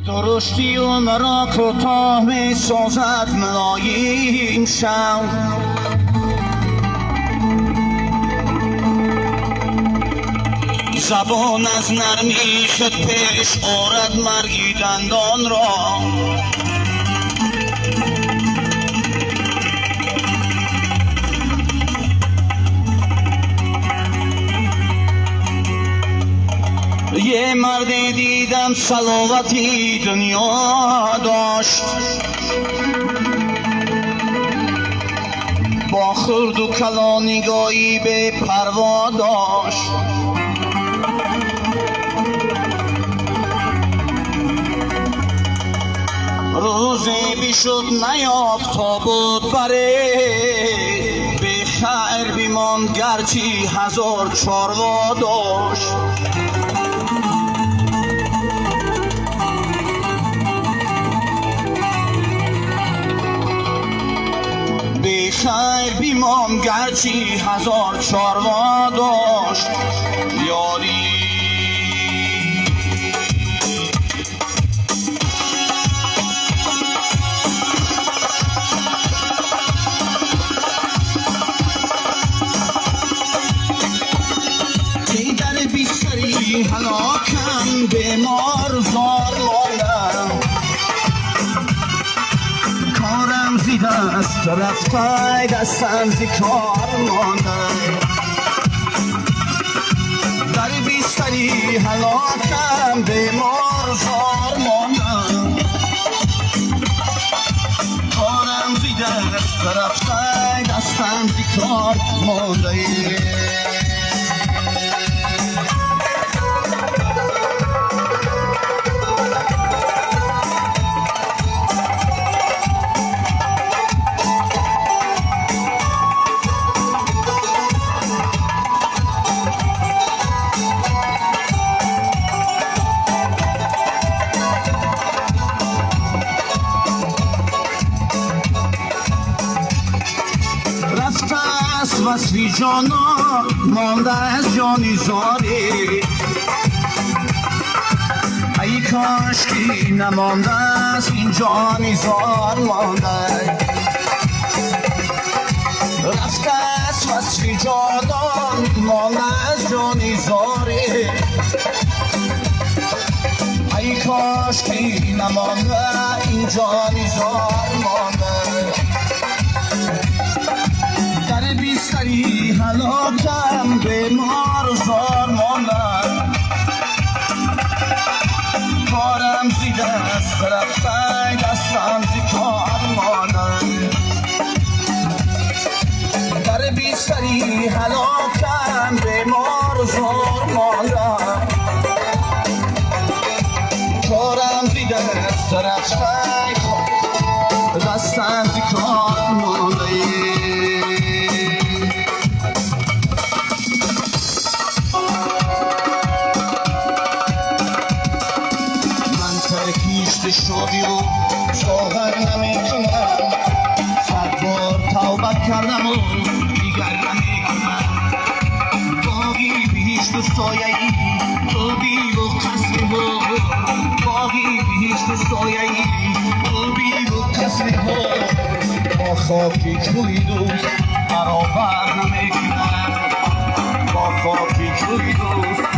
درشتی و مرا کوتاه می سازد ملایم شو زبان از نرمی خود پیش آرد مرگی دندان را یه مرد دیدم صلوتی دنیا داشت با خرد و کلا نگاهی به پروا داشت روزی بیشد نیافت تا بود بره به خیر بیمان گرچی هزار چاروا داشت خیر بیمان گرچی هزار چاروا داشت یاری ای در بیستری هلاکم بیمار زار ماندم کارم زی دست رفته دستم زی کار مانده در بیستری هلاکم بیمار زار ماندم کارم زی دست رفته دستم زی کار مانده وصفی جانا مانده از جانی زاری ای کاش که نمانده از این جانی زار مانده رفته از وصفی جانا مانده از جانی زاری ای کاش که نمانده این جانی زار مانده بیستری هلاکم بیمار زار ماندم کارم زی دست رفته دستم زی کار ماندم در بیستری هلاکم بیمار زار ماندم کارم زی دست رفته دستم زی کار ماندم شدی رو ساغر نمی کنم صد بار توبه کردم و دیگر نمی کنم باقی بهشت و سایه ای تو بی و قصری ها باقی بهشت و سایه ای تو بی و قصری ها با خاکی کوی دوست برابر نمی کنم با خاکی کوی دوست